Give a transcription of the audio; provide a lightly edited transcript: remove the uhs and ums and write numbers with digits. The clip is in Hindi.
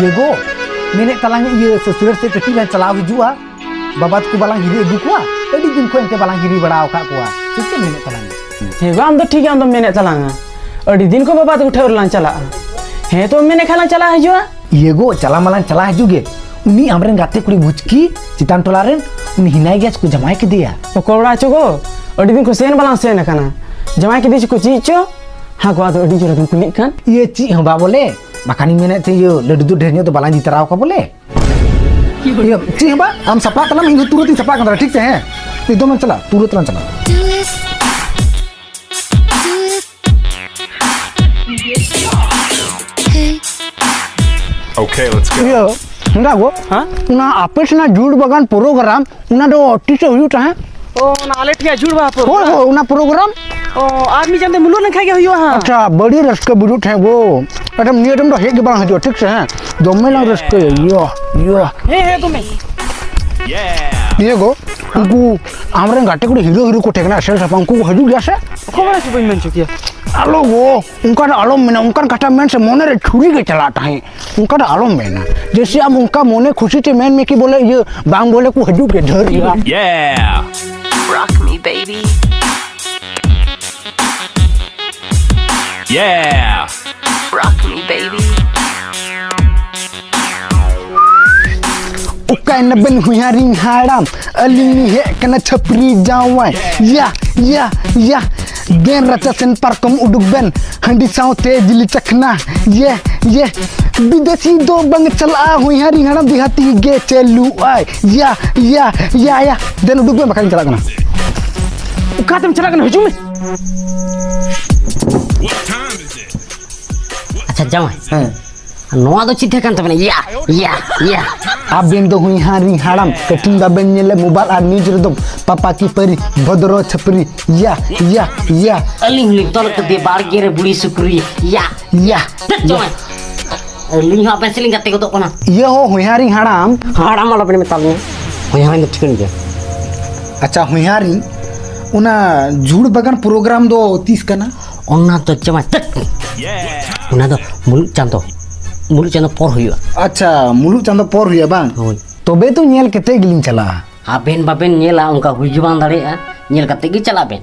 ये गो मेने तलांग ये ससुर से कटी लान चलाव हिजुआ बाबात को बालांग हिरी अगु कुआ अडी दिन को एंते बालांग हिरी बड़ा का कुआ से मेने तलांग हे गो आम तो ठीक है आम तो मेने तलांग अडी दिन को बाबात उठे और लान चला हे तो मेने खाला चला हिजुआ ये गो चला मलान चला हिजुगे उनी हमरेन गाते कुड़ी बुचकी चितान टोलारेन उनी हिनाई गैस को जमाई के दिया ओ कोड़ा चगो अडी दिन को सेन बालांग सेन kana जमाई के दिस को चीचो हाँ को अडी जोरा कुली kan ये ची हबा बोले makani मेने थे ये लड्डू ढेरनियो तो बालांग जितराव का बोले ये ची हबा हम सपा तलम इन तुरंत ही सपा कर ठीक से हैं एकदम मन चला तुरंत चला Okay, let's go. ये enggak gua हाँ ना आपे से ना जुड़ बगान प्रोग्राम उना दो टीचर हुई है ओ नाले ठीक है जुड़ बा पर हो उना प्रोग्राम ओ आदमी जानते मुलो न खाई के हुआ हां अच्छा बड़ी रस्के बुजुट है वो एकदम नियम तो है के बा है ठीक से हैं दो में ना रस्के यो हे तुम्हें ये गो उनको हमरे घाटे को हीरो को ठेकना सेल सपा को हजू गया से खबर है सुबह में चुकिया आलो वो उनका आलो में उनका कटा मैन से मोने रे छुरी के चलाता है उनका आलो में ना जैसे अब उनका मोने खुशी से मैन में की बोले ये बांग बोले को हजू के धर Rock me, baby. Yeah. Rock me, baby. उका न बन हुआ रिंग हाड़म अलिनी है कना छपरी जावाय या बेन रचसन पर कम उडुक बेन हंडी साउते जिली चखना ये विदेशी दो बंग चला हुई रिंग हाड़म दिहाती गे चलू आय या देन उडुक बेन बखान चला कना उका तुम चला कना हजू में अच्छा जाओ नोआ दो चिट्ठे कान तबने या आप बेन दो हुई रिंग हाड़म कटिंग दा बेन नेले मोबाइल आ न्यूज रे दो पापा की परी भद्रो छपरी या अली हुली तोल के दे बार गे रे बुड़ी सुकरी या जाओ अली हा पेंसिलिंग करते को तो कोना ये हो हुई रिंग हाड़म हाड़ा माल अपने में ताल में होया में ठिकन के अच्छा हुई रिंग उना जुड़ बगान प्रोग्राम दो 30 का ना ओना तो चमा तक उना तो मुलु चांदो पर हुआ अच्छा मुलु चांदो पर हुआ बांग होय तबे तो नेल केते गिलिन चला आबेन बाबेन नेला उनका हुजुबान दाड़े नेल कते गी चला बेन